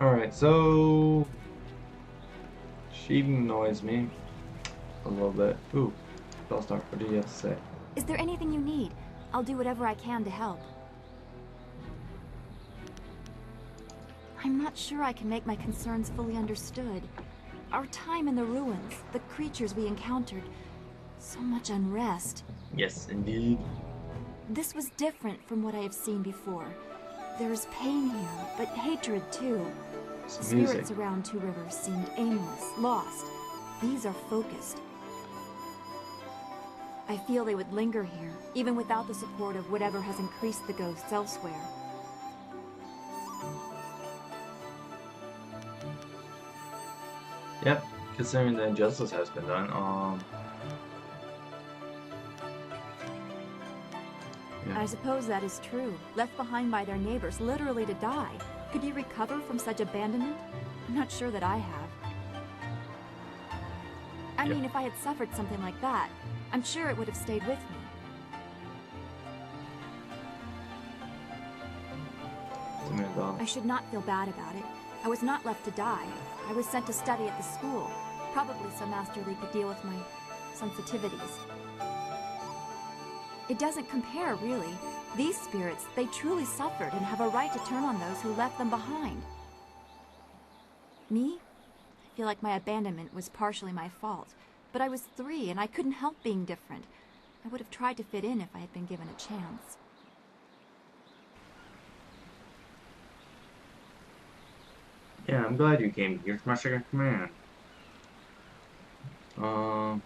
Alright, so she annoys me a little bit. Ooh, Bellstar, what do you have to say? Is there anything you need? I'll do whatever I can to help. I'm not sure I can make my concerns fully understood. Our time in the ruins, the creatures we encountered, so much unrest. Yes, indeed. This was different from what I have seen before. There is pain here, but hatred too. The spirits around Two Rivers seemed aimless, lost. These are focused. I feel they would linger here, even without the support of whatever has increased the ghosts elsewhere. Yep, considering the injustice has been done, yeah. I suppose that is true. Left behind by their neighbors, literally to die. Could you recover from such abandonment? I'm not sure that I have. I mean, if I had suffered something like that, I'm sure it would have stayed with me. I should not feel bad about it. I was not left to die. I was sent to study at the school, probably so Master Lee could deal with my sensitivities. It doesn't compare, really. These spirits, they truly suffered and have a right to turn on those who left them behind. Me? I feel like my abandonment was partially my fault, but I was 3 and I couldn't help being different. I would have tried to fit in if I had been given a chance. Yeah, I'm glad you came. Here's my second command. I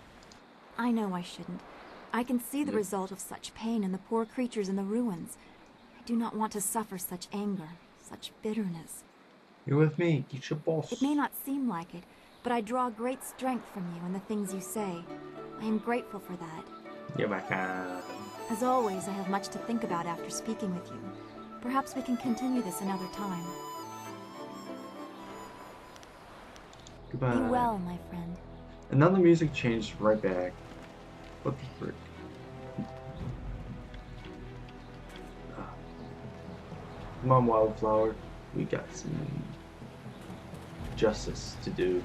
know I shouldn't. I can see the result of such pain in the poor creatures in the ruins. I do not want to suffer such anger, such bitterness. You're with me. Get your boss. It may not seem like it, but I draw great strength from you and the things you say. I am grateful for that. Yeah, Beka. As always, I have much to think about after speaking with you. Perhaps we can continue this another time. Goodbye. Be well, my friend. And then the music changed right back. What the frick? Come on, Wildflower. We got some justice to do.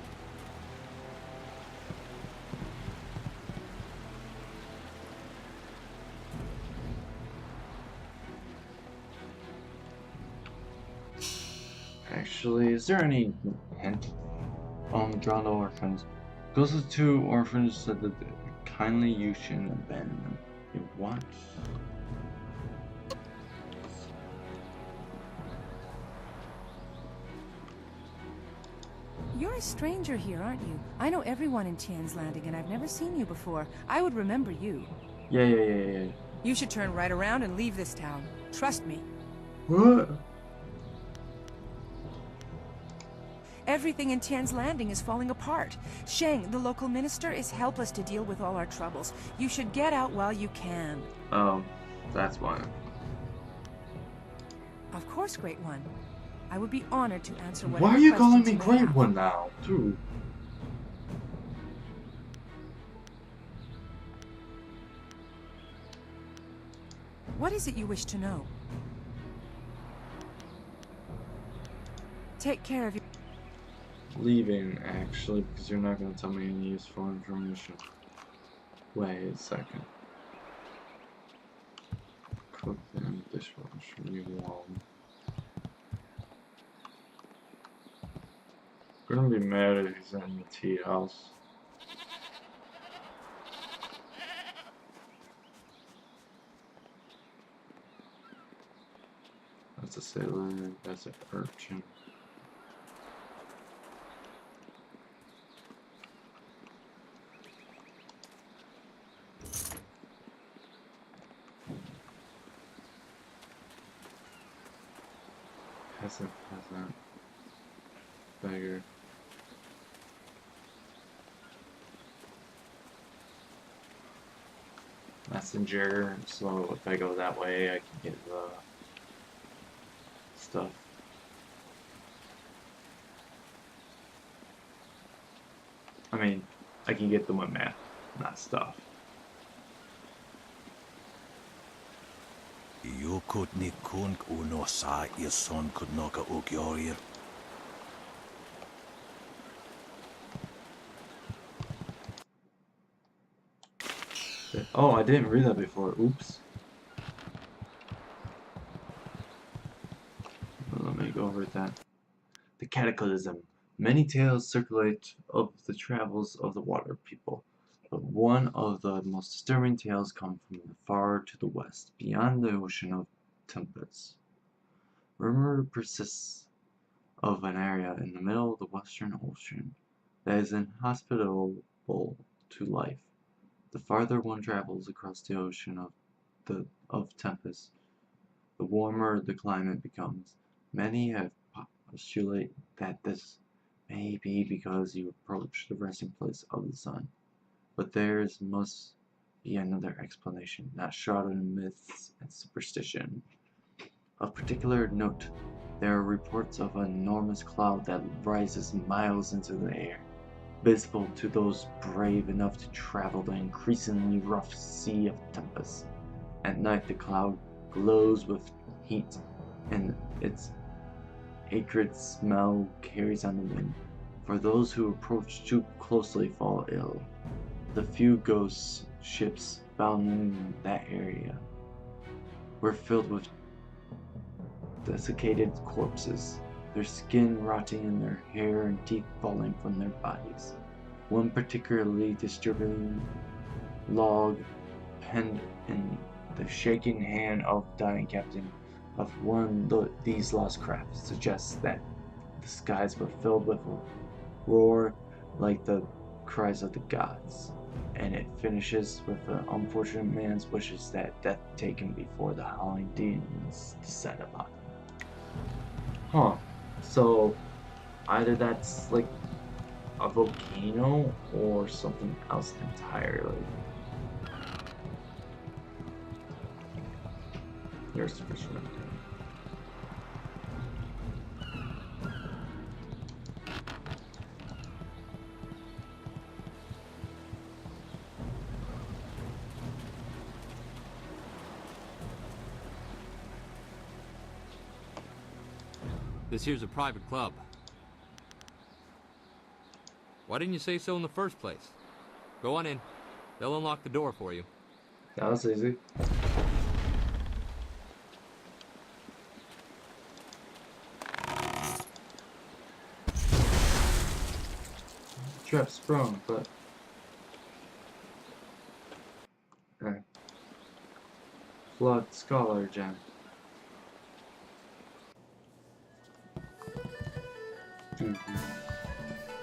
Actually, is there any hint? Drawn to orphans. Goes to 2 orphans said that kindly you shouldn't abandon them. You what? You're a stranger here, aren't you? I know everyone in Tian's Landing, and I've never seen you before. I would remember you. Yeah. You should turn right around and leave this town. Trust me. What? Everything in Tian's Landing is falling apart. Sheng, the local minister, is helpless to deal with all our troubles. You should get out while you can. Oh, that's why. Of course, Great One. I would be honored to answer whatever Why are you calling me questions you may Great have. One now, too? What is it you wish to know? Take care of your... Leaving, actually, because you're not going to tell me any useful information. Wait a second. Cook them, dishwasher, you warm. I'm gonna be mad if he's in the tea house. That's a sailor, that's an urchin. Peasant, beggar. Messenger, so if I go that way, I can get the stuff. I mean, I can get the one map, not stuff. You could ni kunk uno sa your son could knock a ugyorir. Oh, I didn't read that before. Oops. Let me go over that. The Cataclysm. Many tales circulate of the travels of the water people, but one of the most disturbing tales comes from far to the west, beyond the ocean of Tempest. Rumor persists of an area in the middle of the Western Ocean that is inhospitable to life. The farther one travels across the ocean of Tempest, the warmer the climate becomes. Many have postulated that this may be because you approach the resting place of the sun, but there must be another explanation, not shrouded in myths and superstition. Of particular note, there are reports of an enormous cloud that rises miles into the air, visible to those brave enough to travel the increasingly rough sea of Tempest. At night the cloud glows with heat, and its acrid smell carries on the wind. For those who approach too closely fall ill. The few ghost ships found in that area were filled with desiccated corpses, their skin rotting and their hair and teeth falling from their bodies. One particularly disturbing log penned in the shaking hand of dying captain of one of these lost craft suggests that the skies were filled with a roar like the cries of the gods, and it finishes with the unfortunate man's wishes that death take him before the howling demons descend upon him. Huh. So either that's like a volcano or something else entirely. There's the fisherman. This here's a private club. Why didn't you say so in the first place? Go on in. They'll unlock the door for you. That was easy. Trap sprung, but Flood Scholar Gem.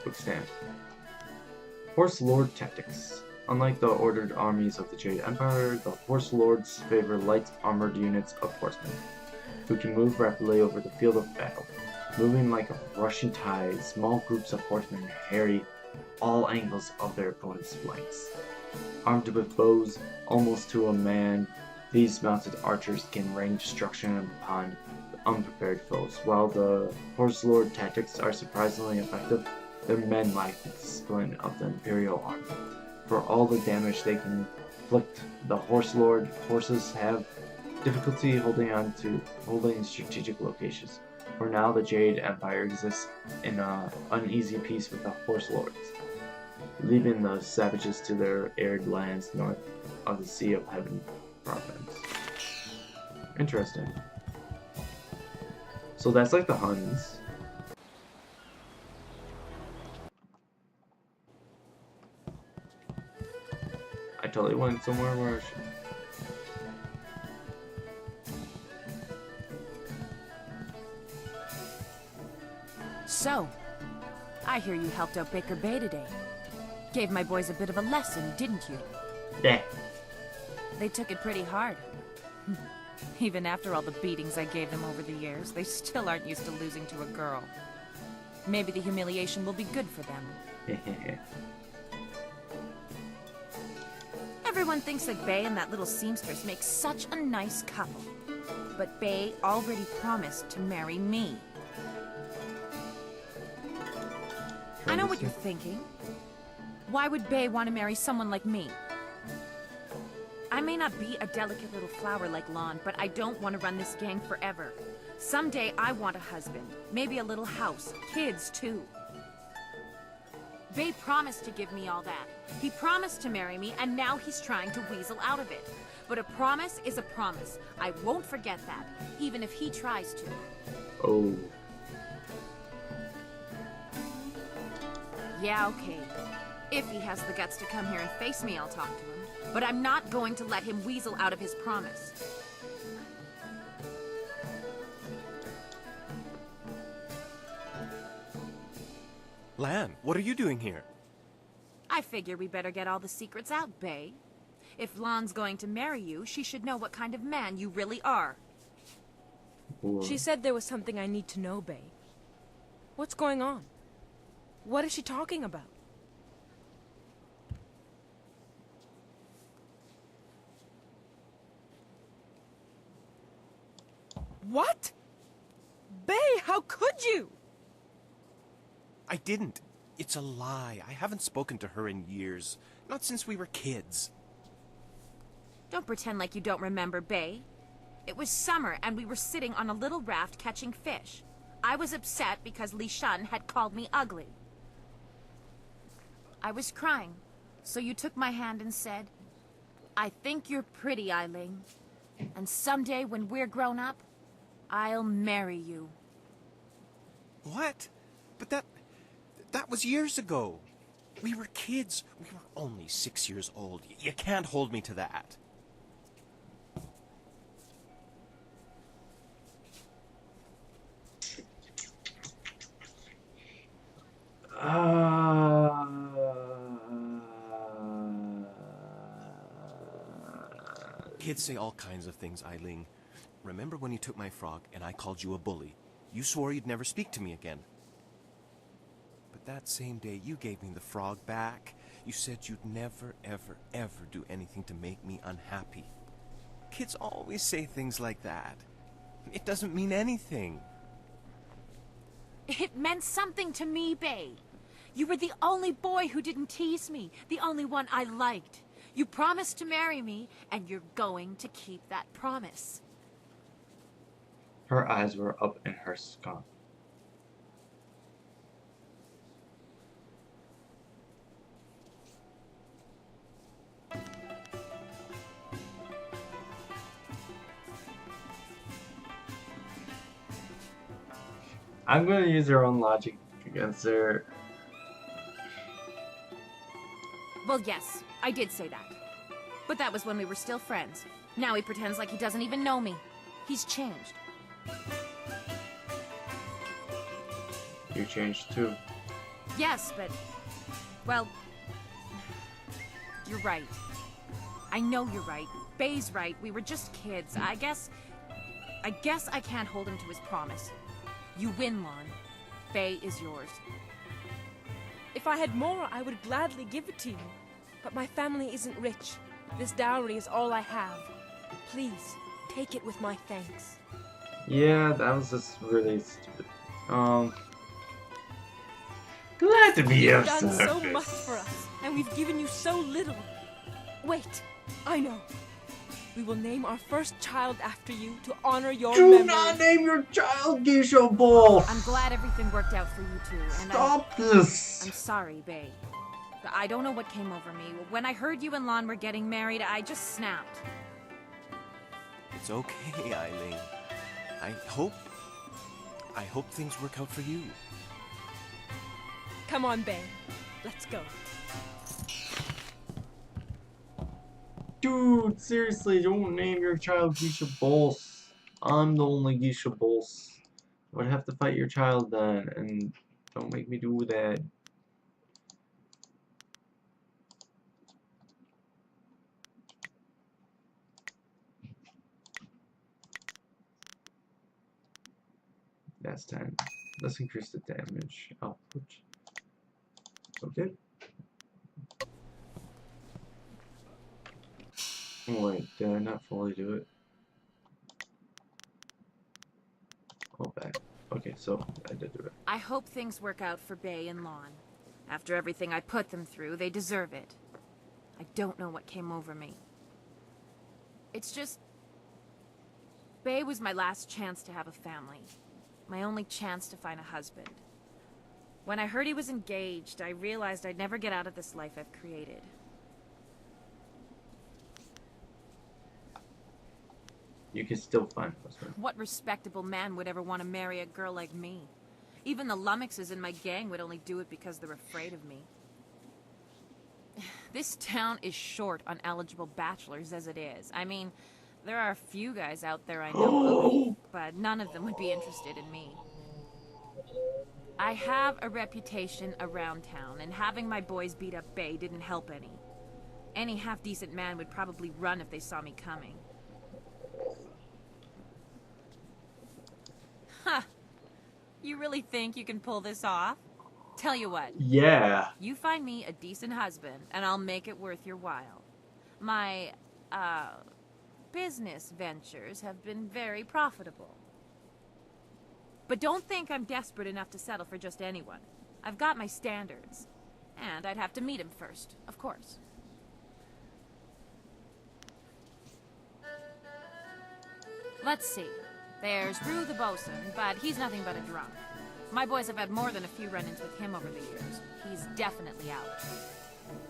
Book stamp. Horse Lord Tactics. Unlike the ordered armies of the Jade Empire, the Horse Lords favor light armored units of horsemen, who can move rapidly over the field of battle. Moving like a rushing tide, small groups of horsemen harry all angles of their opponent's flanks. Armed with bows almost to a man, these mounted archers can rain destruction upon unprepared foes. While the Horse Lord tactics are surprisingly effective, their men lack the discipline of the Imperial Army. For all the damage they can inflict, the Horse Lord horses have difficulty holding strategic locations. For now, the Jade Empire exists in an uneasy peace with the Horse Lords, leaving the savages to their arid lands north of the Sea of Heaven province. Interesting. So that's like the Huns. I totally went somewhere where I should. So, I hear you helped out Baker Bay today. Gave my boys a bit of a lesson, didn't you? Yeah. They took it pretty hard. Even after all the beatings I gave them over the years, they still aren't used to losing to a girl. Maybe the humiliation will be good for them. Everyone thinks that Bay and that little seamstress make such a nice couple. But Bay already promised to marry me. I know what you're thinking. Why would Bay want to marry someone like me? I may not be a delicate little flower like Lon, but I don't want to run this gang forever. Someday I want a husband, maybe a little house, kids too. Bay promised to give me all that. He promised to marry me, and now he's trying to weasel out of it. But a promise is a promise. I won't forget that, even if he tries to. Oh. Yeah, okay. If he has the guts to come here and face me, I'll talk to him. But I'm not going to let him weasel out of his promise. Lan, what are you doing here? I figure we better get all the secrets out, Bae. If Lan's going to marry you, she should know what kind of man you really are. Whoa. She said there was something I need to know, Bae. What's going on? What is she talking about? What? Bae, how could you? I didn't. It's a lie. I haven't spoken to her in years. Not since we were kids. Don't pretend like you don't remember, Bae. It was summer, and we were sitting on a little raft catching fish. I was upset because Li Shan had called me ugly. I was crying, so you took my hand and said, "I think you're pretty, Ailing. And someday when we're grown up, I'll marry you." What? But that was years ago. We were kids. We were only 6 years old. You can't hold me to that. Kids say all kinds of things, Ailing. Remember when you took my frog and I called you a bully? You swore you'd never speak to me again. But that same day you gave me the frog back. You said you'd never, ever, ever do anything to make me unhappy. Kids always say things like that. It doesn't mean anything. It meant something to me, Bae. You were the only boy who didn't tease me, the only one I liked. You promised to marry me, and you're going to keep that promise. Her eyes were up in her skunk. I'm going to use her own logic against her. Well, yes, I did say that. But that was when we were still friends. Now he pretends like he doesn't even know me. He's changed. You changed too. Yes, but... well... you're right. I know you're right. Bae's right. We were just kids. I guess I can't hold him to his promise. You win, Lon. Bae is yours. If I had more, I would gladly give it to you. But my family isn't rich. This dowry is all I have. Please, take it with my thanks. Yeah, that was just really stupid. Glad to be of You've done so service. much for us, and we've given you so little. Wait, I know. We will name our first child after you to honor your Do memory. not name your child Geisha Ball! I'm glad everything worked out for you two, and Stop this! I'm sorry, Bae. I don't know what came over me. When I heard you and Lon were getting married, I just snapped. It's okay, Ailing. I hope things work out for you. Come on, Bae. Let's go. Dude, seriously, don't name your child Geisha Bols. I'm the only Geisha Bols. I would have to fight your child then, and don't make me do that. That's 10. Let's increase the damage output. Okay. Oh wait, did I not fully do it? Oh, back. Okay, so I did do it. I hope things work out for Bae and Lon. After everything I put them through, they deserve it. I don't know what came over me. It's just... Bae was my last chance to have a family. My only chance to find a husband. When I heard he was engaged, I realized I'd never get out of this life I've created. You can still find a husband. What respectable man would ever want to marry a girl like me? Even the lummoxes in my gang would only do it because they're afraid of me. This town is short on eligible bachelors as it is. I mean, there are a few guys out there I know of, but none of them would be interested in me. I have a reputation around town, and having my boys beat up Bay didn't help any. Any half-decent man would probably run if they saw me coming. Huh. You really think you can pull this off? Tell you what. Yeah. You find me a decent husband, and I'll make it worth your while. My, business ventures have been very profitable. But don't think I'm desperate enough to settle for just anyone. I've got my standards. And I'd have to meet him first, of course. Let's see. There's Rue the bosun, but he's nothing but a drunk. My boys have had more than a few run-ins with him over the years. He's definitely out.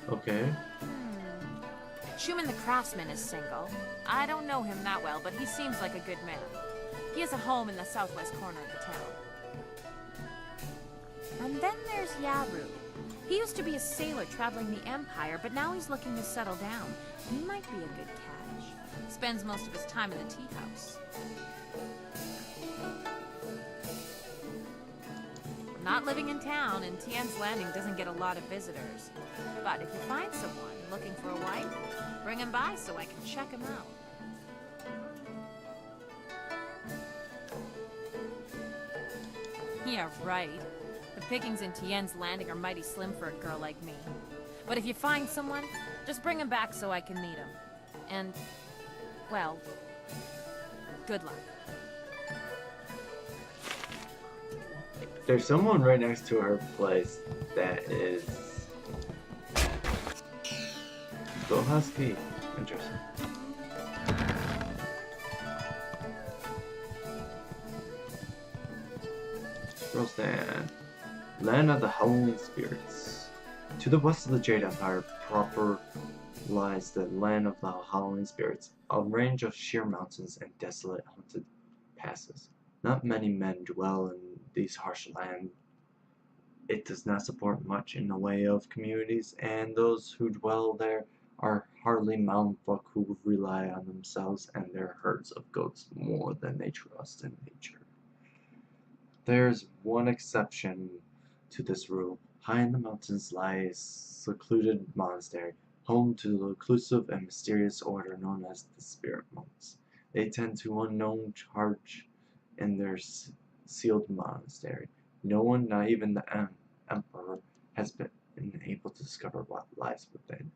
Okay. Schumann the craftsman is single. I don't know him that well, but he seems like a good man. He has a home in the southwest corner of the town. And then there's Yaru. He used to be a sailor traveling the Empire, but now he's looking to settle down. He might be a good catch. Spends most of his time in the tea house. Not living in town, and Tien's Landing doesn't get a lot of visitors. But if you find someone looking for a wife, bring him by so I can check him out. Yeah, right. The pickings in Tien's Landing are mighty slim for a girl like me. But if you find someone, just bring him back so I can meet him. And, well, good luck. There's someone right next to her place that is... Go Husky. Interesting. Roseland. Land of the Howling Spirits. To the west of the Jade Empire proper lies the Land of the Howling Spirits, a range of sheer mountains and desolate haunted passes. Not many men dwell in these harsh lands. It does not support much in the way of communities, and those who dwell there are hardly mountain folk who rely on themselves and their herds of goats more than they trust in nature. There's one exception to this rule. High in the mountains lies a secluded monastery, home to the reclusive and mysterious order known as the Spirit Monks. They tend to unknown charge in their sealed monastery. No one, not even the Emperor, has been able to discover what lies within.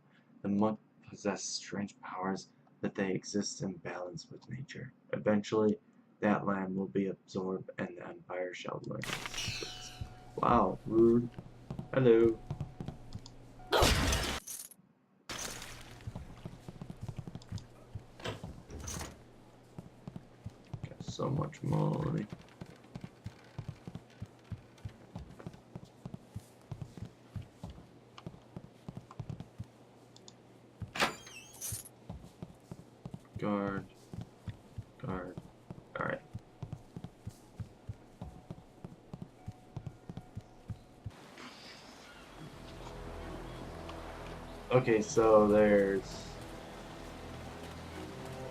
The monks possess strange powers that they exist in balance with nature. Eventually, that land will be absorbed and the Empire shall learn its secrets. Wow, rude. Hello. Got so much money. Guard. Guard. Alright. Okay, so there's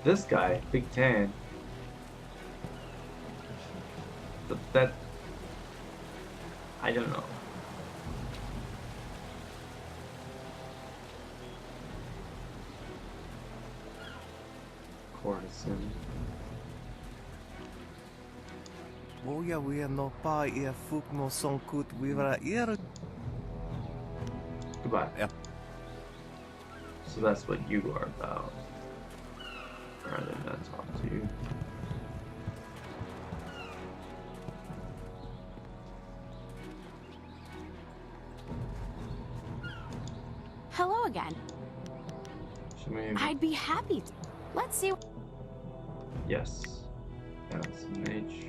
this guy, Big Tan. But that, I don't know. Courtesan. Woja we no pa ia fuk no son kut wivra ir. Goodbye. Yep. So that's what you are about. Rather than not talk to you. Hello again. Should we... I'd be happy to. Let's see. Yes. That's an H.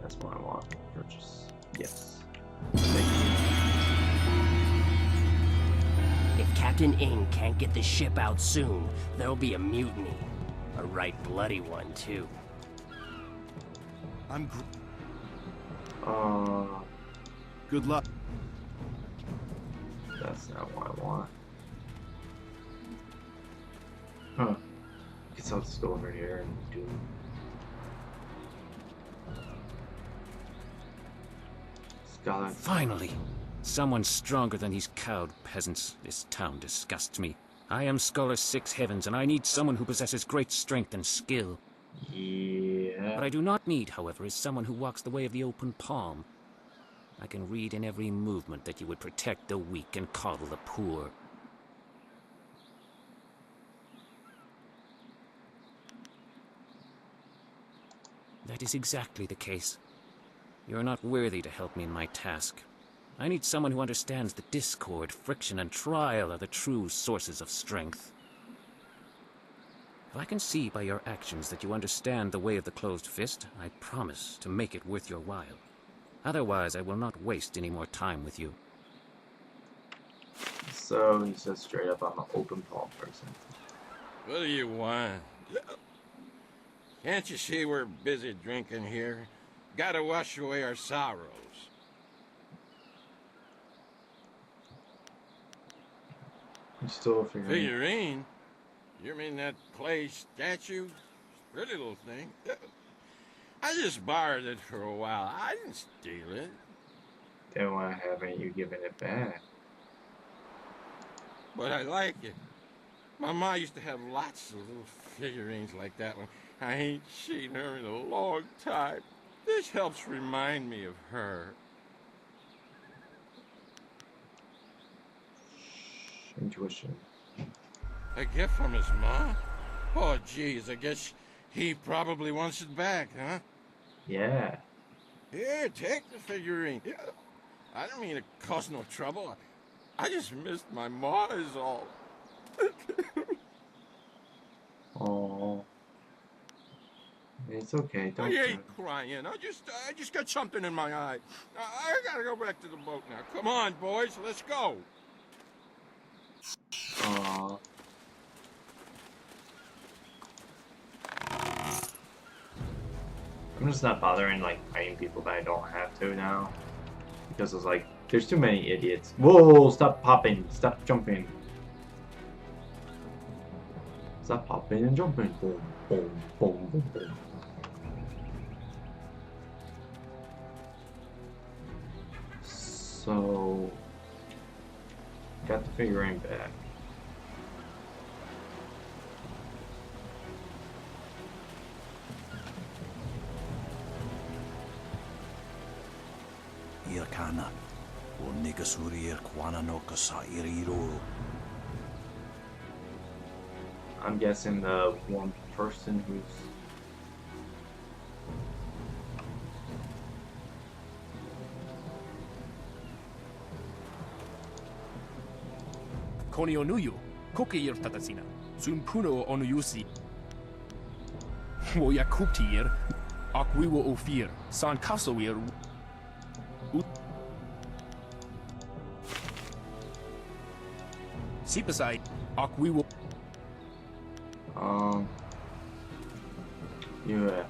That's what I want. Purchase. Yes. If Captain Ing can't get the ship out soon, there'll be a mutiny. A right bloody one, too. Good luck. That's not what I want. Huh. Guess I'll just go over here and do. Scholar. Finally! Someone stronger than these cowed peasants. This town disgusts me. I am Scholar Six Heavens, and I need someone who possesses great strength and skill. Yeah. What I do not need, however, is someone who walks the way of the open palm. I can read in every movement that you would protect the weak and coddle the poor. That is exactly the case. You are not worthy to help me in my task. I need someone who understands that discord, friction, and trial are the true sources of strength. If I can see by your actions that you understand the way of the closed fist, I promise to make it worth your while. Otherwise, I will not waste any more time with you. So he says straight up, I'm an open palm person. What do you want? Can't you see we're busy drinking here? Gotta wash away our sorrows. I'm still figuring. Figurine? You mean that clay statue? Pretty little thing. I just borrowed it for a while. I didn't steal it. Then why haven't you given it back? But I like it. My ma used to have lots of little figurines like that one. I ain't seen her in a long time. This helps remind me of her. Intuition. A gift from his ma? Oh, geez, I guess he probably wants it back, huh? Yeah. Here, take the figurine. Yeah. I don't mean to cause no trouble. I just missed my ma is all. Oh. It's okay. Don't. I ain't crying. I just got something in my eye. I gotta go back to the boat now. Come on, boys, let's go. Aww. I'm just not bothering like fighting people that I don't have to now. Because it's like, there's too many idiots. Whoa, stop popping, stop jumping. Stop popping and jumping. Boom, boom, boom, boom, boom. So, got the figurine back. Irkana, o Nigasuri Irkwana no Kasa Iriro. I'm guessing the one person who's Koni onuyu, koke irtatasina, sunpuno onuyusi. Wo yakuptir, akwiwo ofir, san kasoir. Sipasai, akwiwo. yeah.